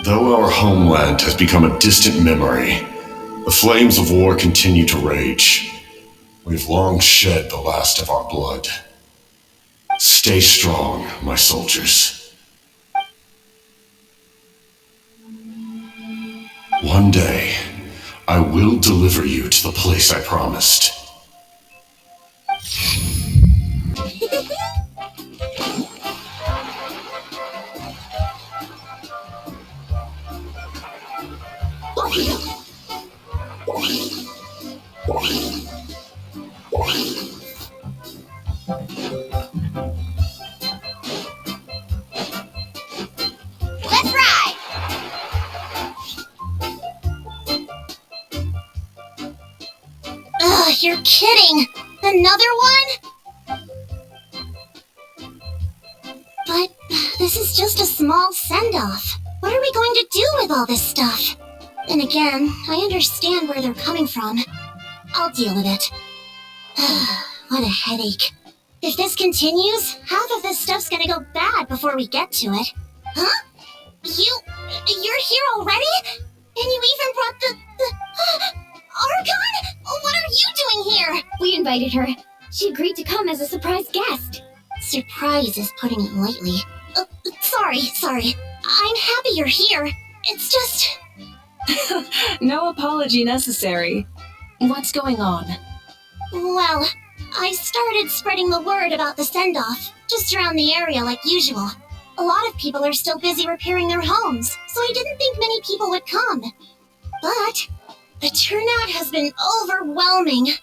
Though our homeland has become a distant memory, the flames of war continue to rage. We've long shed the last of our blood. Stay strong, my soldiers. One day, I will deliver you to the place I promised. Let's ride! Ugh, you're kidding! Another one? But this is just a small send-off. What are we going to do with all this stuff? And again, I understand where they're coming from. I'll deal with it. What a headache. If this continues, half of this stuff's gonna go bad before we get to it. Huh? You're here already? And you even brought the Archon? What are you doing here? We invited her. She agreed to come as a surprise guest. Surprise is putting it lightly. Sorry. I'm happy you're here. It's just... No apology necessary. What's going on? Well, I started spreading the word about the send-off, just around the area like usual. A lot of people are still busy repairing their homes, so I didn't think many people would come. But the turnout has been overwhelming.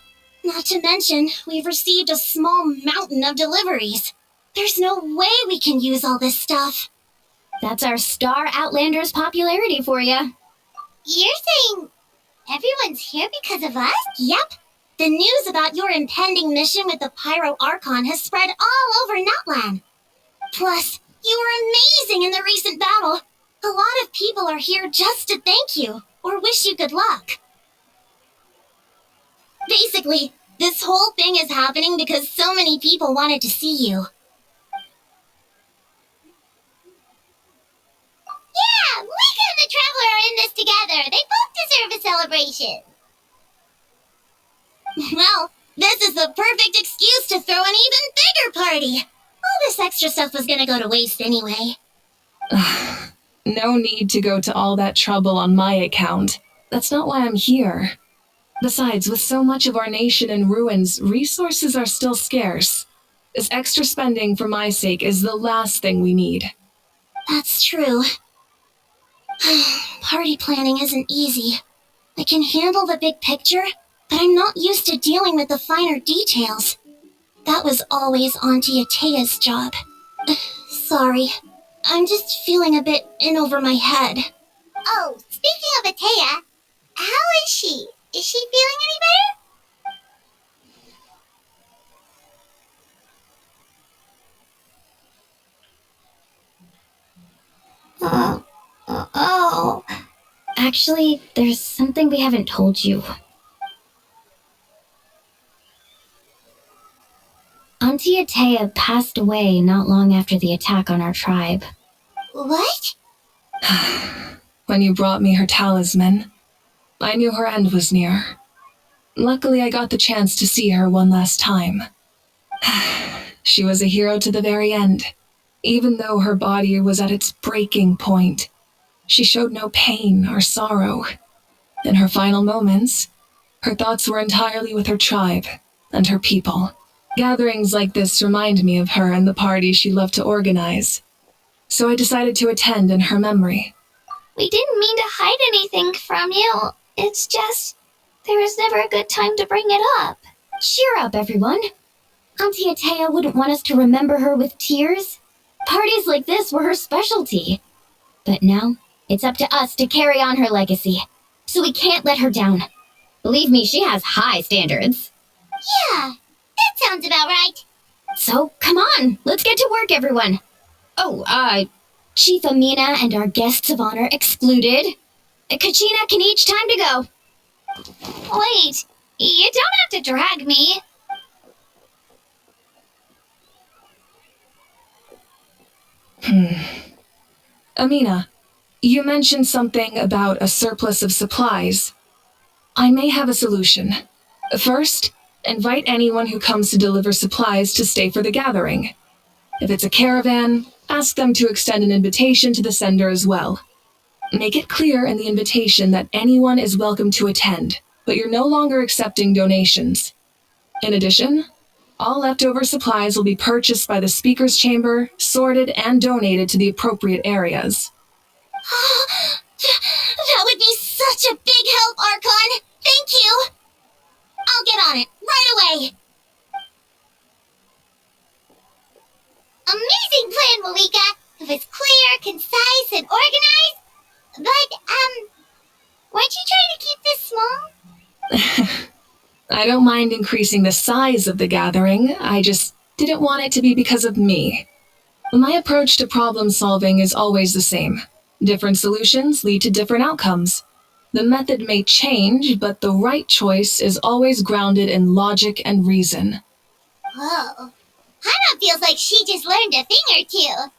Not to mention, we've received a small mountain of deliveries. There's no way we can use all this stuff. That's our Star Outlander's popularity for you. You're saying everyone's here because of us? Yep. The news about your impending mission with the Pyro Archon has spread all over NATLANS. Plus, you were amazing in the recent battle. A lot of people are here just to thank you, or wish you good luck. Basically, this whole thing is happening because so many people wanted to see you. Yeah, Lika and the Traveler are in this together. They both deserve a celebration. Well, this is the perfect excuse to throw an even bigger party. All this extra stuff was gonna go to waste anyway. No need to go to all that trouble on my account. That's not why I'm here. Besides, with so much of our nation in ruins, resources are still scarce. This extra spending for my sake is the last thing we need. That's true. Party planning isn't easy. I can handle the big picture, but I'm not used to dealing with the finer details. That was always Auntie Atea's job. Sorry. I'm just feeling a bit in over my head. Oh, speaking of Atea, how is she? Is she feeling any better? Oh. Actually, there's something we haven't told you. Auntie Atea passed away not long after the attack on our tribe. What? When you brought me her talisman, I knew her end was near. Luckily, I got the chance to see her one last time. She was a hero to the very end, Even though her body was at its breaking point, she showed no pain or sorrow. In her final moments, her thoughts were entirely with her tribe and her people. Gatherings like this remind me of her and the parties she loved to organize, so I decided to attend in her memory. We didn't mean to hide anything from you. It's just, there was never a good time to bring it up. Cheer up, everyone. Auntie Atea wouldn't want us to remember her with tears. Parties like this were her specialty. But now, it's up to us to carry on her legacy. So we can't let her down. Believe me, she has high standards. Yeah, that sounds about right. So, come on, let's get to work, everyone. Oh, Chief Amina and our guests of honor excluded. Kachina can each time to go. Wait, you don't have to drag me. Amina, you mentioned something about a surplus of supplies. I may have a solution. First, invite anyone who comes to deliver supplies to stay for the gathering. If it's a caravan, ask them to extend an invitation to the sender as well. Make it clear in the invitation that anyone is welcome to attend, but you're no longer accepting donations. In addition, all leftover supplies will be purchased by the speaker's chamber, sorted, and donated to the appropriate areas. That would be such a big help, Archon. Thank you. I'll get on it right away. Amazing plan, Malika. It was clear, concise, and organized. But, weren't you trying to keep this small? I don't mind increasing the size of the gathering, I just didn't want it to be because of me. My approach to problem solving is always the same. Different solutions lead to different outcomes. The method may change, but the right choice is always grounded in logic and reason. Whoa. Hana feels like she just learned a thing or two.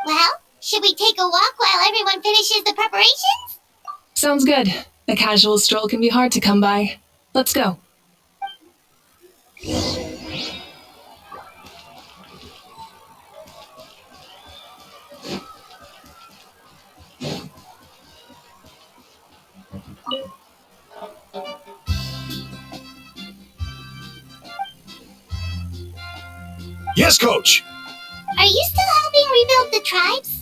Well, should we take a walk while everyone finishes the preparations? Sounds good. A casual stroll can be hard to come by. Let's go. Yes, Coach! Are you still helping rebuild the tribes?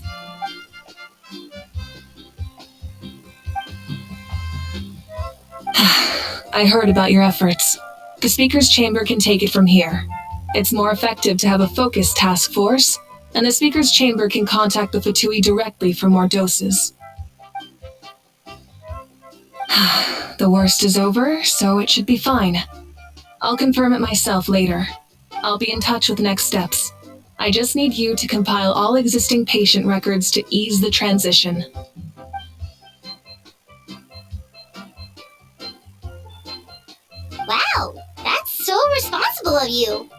I heard about your efforts. The speaker's chamber can take it from here. It's more effective to have a focused task force, and the speaker's chamber can contact the Fatui directly for more doses. The worst is over, so it should be fine. I'll confirm it myself later. I'll be in touch with next steps. I just need you to compile all existing patient records to ease the transition. Wow, that's so responsible of you.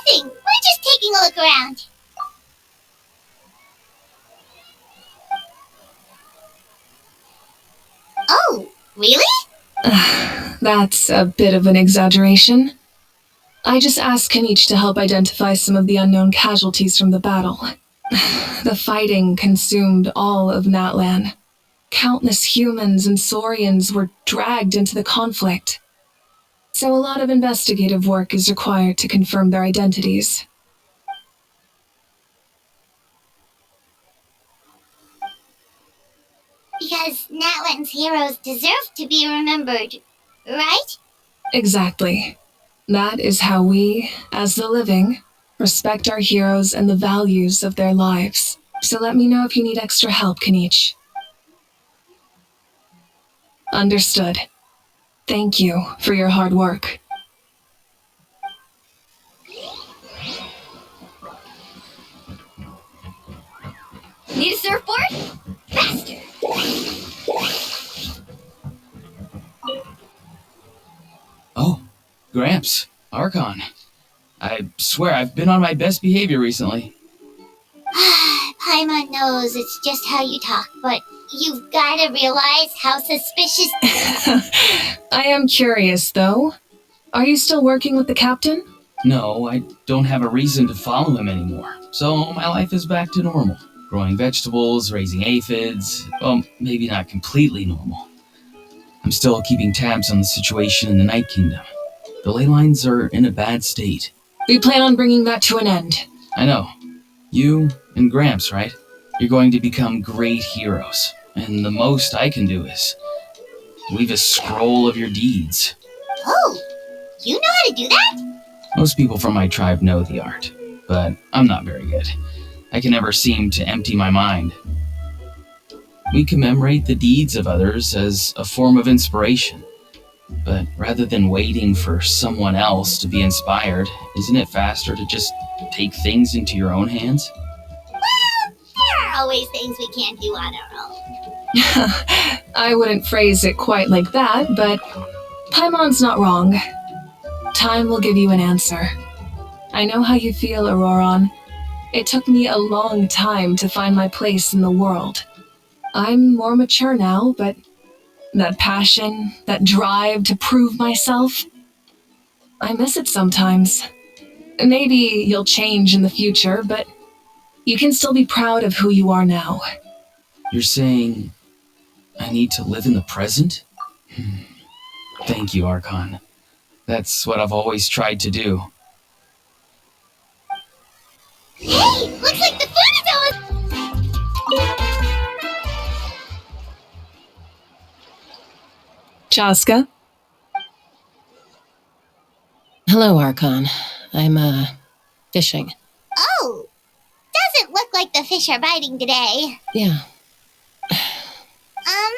Nothing! We're just taking a look around. Oh, really? That's a bit of an exaggeration. I just asked Kanich to help identify some of the unknown casualties from the battle. The fighting consumed all of Natlan. Countless humans and Saurians were dragged into the conflict. So a lot of investigative work is required to confirm their identities. Because NATLANS heroes deserve to be remembered, right? Exactly. That is how we, as the living, respect our heroes and the values of their lives. So let me know if you need extra help, Kanichi. Understood. Thank you for your hard work. Need a surfboard? Faster! Oh, Gramps, Archon. I swear I've been on my best behavior recently. Paimon knows it's just how you talk, but you've gotta realize how suspicious. I am curious, though. Are you still working with the captain? No, I don't have a reason to follow him anymore, so my life is back to normal. Growing vegetables, raising aphids, well, maybe not completely normal. I'm still keeping tabs on the situation in the Night Kingdom. The ley lines are in a bad state. We plan on bringing that to an end. I know. You and Gramps, right? You're going to become great heroes, and the most I can do is weave a scroll of your deeds. Oh, you know how to do that? Most people from my tribe know the art, but I'm not very good. I can never seem to empty my mind. We commemorate the deeds of others as a form of inspiration. But rather than waiting for someone else to be inspired, isn't it faster to just take things into your own hands? Well, there are always things we can't do on our own. I wouldn't phrase it quite like that, but Paimon's not wrong. Time will give you an answer. I know how you feel, Auroron. It took me a long time to find my place in the world. I'm more mature now, but that passion, that drive to prove myself, I miss it sometimes. Maybe you'll change in the future, but you can still be proud of who you are now. You're saying I need to live in the present? Thank you, Archon. That's what I've always tried to do. Hey, looks like the food is almost. Chaska? Hello, Archon. I'm, fishing. Oh, doesn't look like the fish are biting today. Yeah, Um,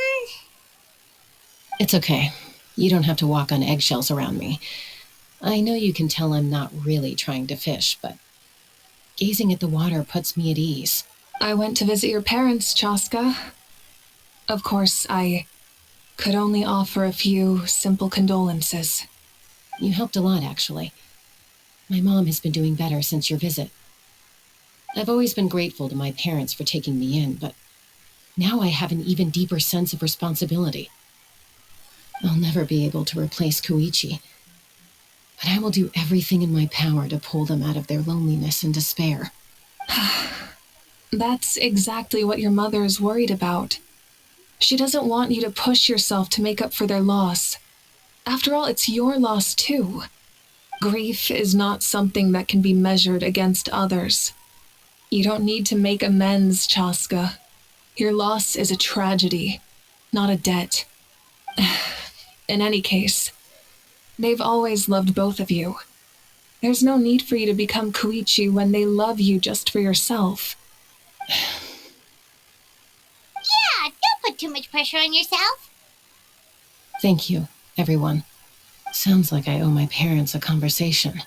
it's okay. You don't have to walk on eggshells around me. I know you can tell I'm not really trying to fish, but gazing at the water puts me at ease. I went to visit your parents, Chaska. Of course, I could only offer a few simple condolences. You helped a lot, actually. My mom has been doing better since your visit. I've always been grateful to my parents for taking me in, but now I have an even deeper sense of responsibility. I'll never be able to replace Koichi, but I will do everything in my power to pull them out of their loneliness and despair. That's exactly what your mother is worried about. She doesn't want you to push yourself to make up for their loss. After all, it's your loss too. Grief is not something that can be measured against others. You don't need to make amends, Chaska. Your loss is a tragedy, not a debt. In any case, they've always loved both of you. There's no need for you to become Koichi when they love you just for yourself. yeah, don't put too much pressure on yourself. Thank you, everyone. Sounds like I owe my parents a conversation.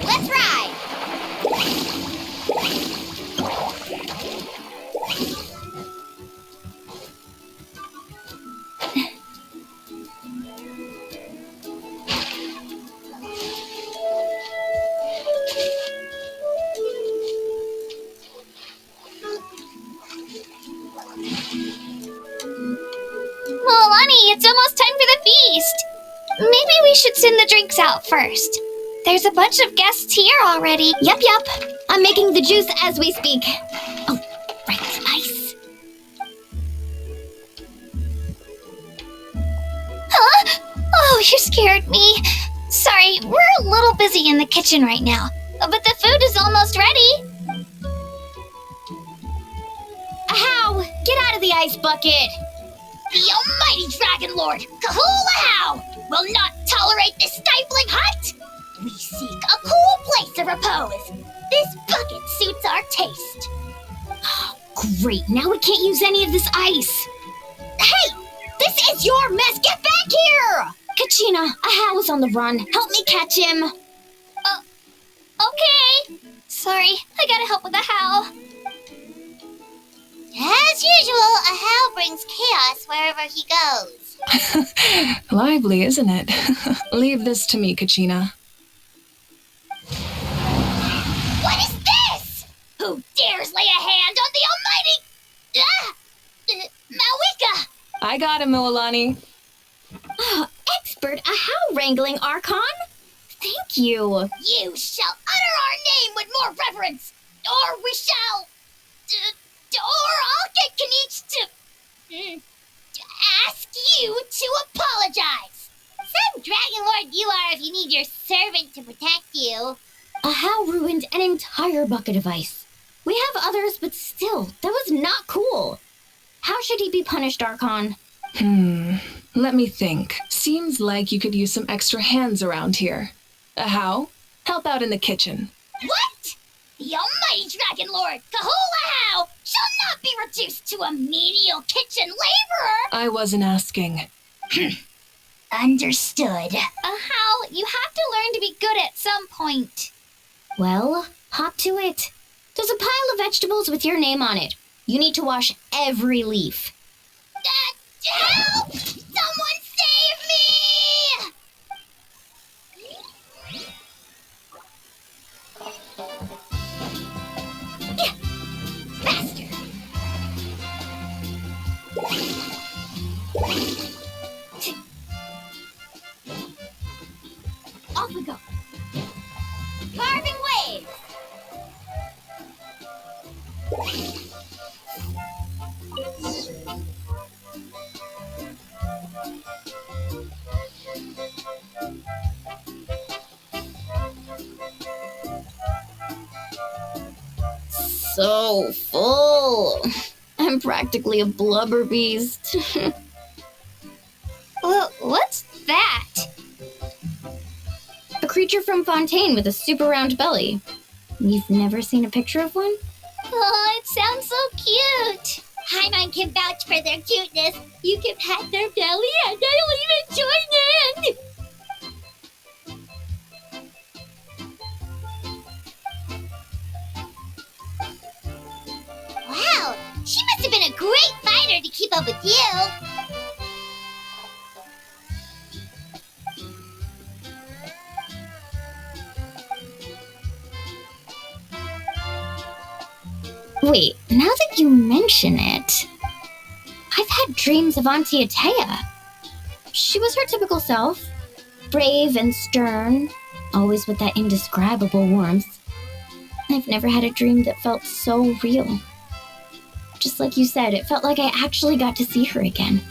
Let's ride. Milani, it's almost time for the feast. Maybe we should send the drinks out first. There's a bunch of guests here already. Yup. I'm making the juice as we speak. Oh, right, ice. Huh? Oh, you scared me. Sorry, we're a little busy in the kitchen right now. But the food is almost ready. Ahow! Get out of the ice bucket! The almighty Dragon Lord, Kahulahau, will not tolerate this stifling hut. We seek a cool place of repose. This bucket suits our taste. Oh, great, now we can't use any of this ice. Hey, this is your mess. Get back here! Kachina, Ahow is on the run. Help me catch him. Okay. Sorry, I gotta help with the how. As usual, a how brings chaos wherever he goes. Lively, isn't it? Leave this to me, Kachina. What is this? Who dares lay a hand on the almighty... Mawika! I got him, Moalani. Oh, expert Ahow wrangling, Archon. Thank you. You shall utter our name with more reverence, or we shall... or I'll get Kanich to ask you to apologize. Some Dragon Lord you are if you need your servant to protect you. Ahow ruined an entire bucket of ice. We have others, but still, that was not cool. How should he be punished, Archon? Let me think. Seems like you could use some extra hands around here. How? Help out in the kitchen. What? The almighty Dragon Lord, Kahulahau, shall not be reduced to a menial kitchen laborer. I wasn't asking. Understood. How? You have to learn to be good at some point. Well, hop to it. There's a pile of vegetables with your name on it. You need to wash every leaf. Help! Someone save me! Faster! Off we go. Carving waves! So full. I'm practically a blubber beast. What's that? A creature from Fontaine with a super round belly. You've never seen a picture of one? Oh, it sounds so cute. Paimon can vouch for their cuteness. You can pat their belly and I'll even join in. Wow, she must have been a great fighter to keep up with you. Wait, now that you mention it, I've had dreams of Auntie Atea. She was her typical self, brave and stern, always with that indescribable warmth. I've never had a dream that felt so real. Just like you said, it felt like I actually got to see her again.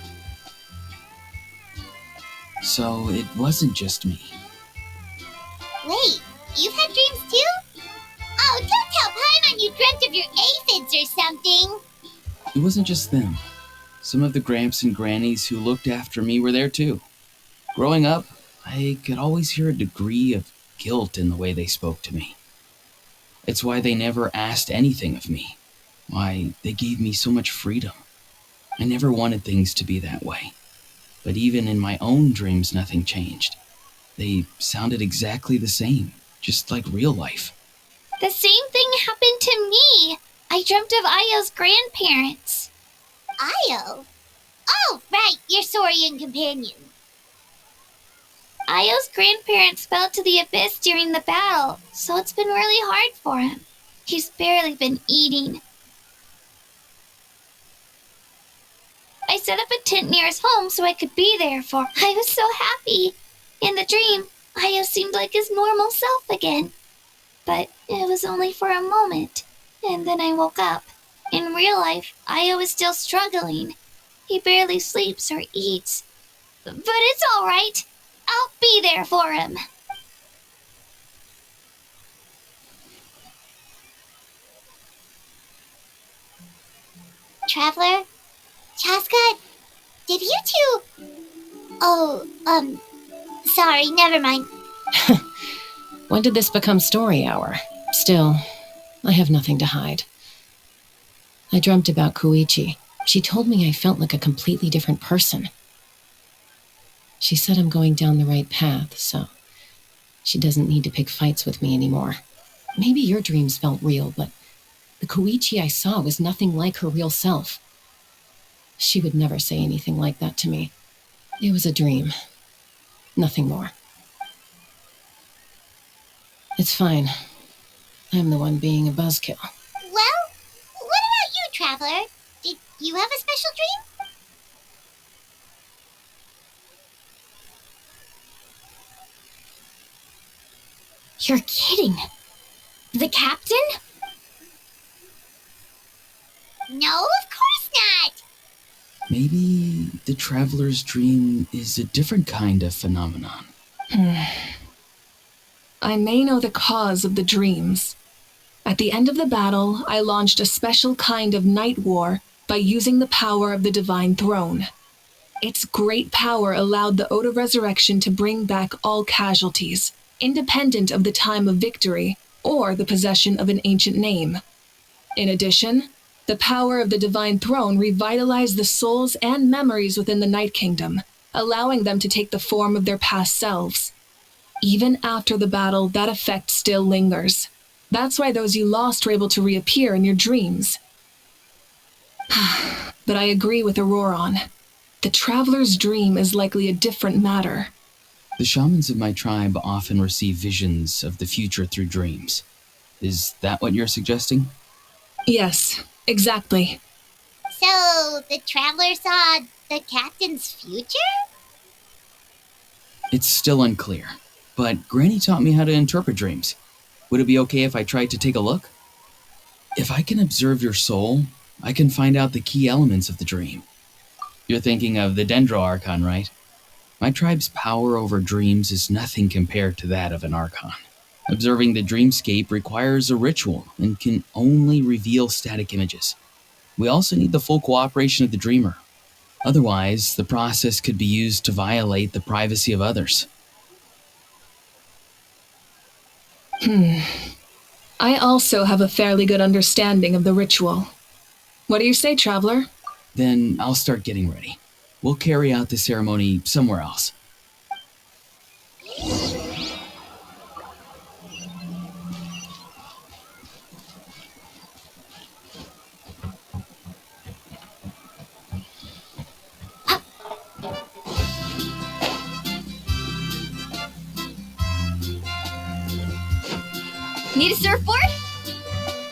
So it wasn't just me. Wait, you've had dreams too? Oh, don't tell Paimon you dreamt of your aphids or something. It wasn't just them. Some of the Gramps and Grannies who looked after me were there too. Growing up, I could always hear a degree of guilt in the way they spoke to me. It's why they never asked anything of me. Why they gave me so much freedom. I never wanted things to be that way. But even in my own dreams, nothing changed. They sounded exactly the same, just like real life. The same thing happened to me. I dreamt of Ayo's grandparents. Ayo? Oh, right, your Saurian companion. Ayo's grandparents fell to the abyss during the battle, so it's been really hard for him. He's barely been eating. I set up a tent near his home so I could be there for him. I was so happy. In the dream, Io seemed like his normal self again. But it was only for a moment. And then I woke up. In real life, Io is still struggling. He barely sleeps or eats. But it's alright. I'll be there for him. Traveler? Chaska? Did you two... Oh, sorry, never mind. When did this become story hour? Still, I have nothing to hide. I dreamt about Koichi. She told me I felt like a completely different person. She said I'm going down the right path, so she doesn't need to pick fights with me anymore. Maybe your dreams felt real, but the Koichi I saw was nothing like her real self. She would never say anything like that to me. It was a dream. Nothing more. It's fine. I'm the one being a buzzkill. Well, what about you, Traveler? Did you have a special dream? You're kidding. The captain? No, of course not. Maybe the traveler's dream is a different kind of phenomenon. I may know the cause of the dreams. At the end of the battle, I launched a special kind of night war by using the power of the Divine Throne. Its great power allowed the Ode of Resurrection to bring back all casualties, independent of the time of victory or the possession of an ancient name. In addition, the power of the Divine Throne revitalized the souls and memories within the Night Kingdom, allowing them to take the form of their past selves. Even after the battle, that effect still lingers. That's why those you lost were able to reappear in your dreams. But I agree with Auroron. The traveler's dream is likely a different matter. The shamans of my tribe often receive visions of the future through dreams. Is that what you're suggesting? Yes, exactly. So, the Traveler saw the captain's future? It's still unclear, but Granny taught me how to interpret dreams. Would it be okay if I tried to take a look? If I can observe your soul, I can find out the key elements of the dream. You're thinking of the Dendro Archon, right? My tribe's power over dreams is nothing compared to that of an Archon. Observing the dreamscape requires a ritual and can only reveal static images. We also need the full cooperation of the dreamer. Otherwise, the process could be used to violate the privacy of others. I also have a fairly good understanding of the ritual. What do you say, Traveler? Then I'll start getting ready. We'll carry out the ceremony somewhere else. Need a surfboard?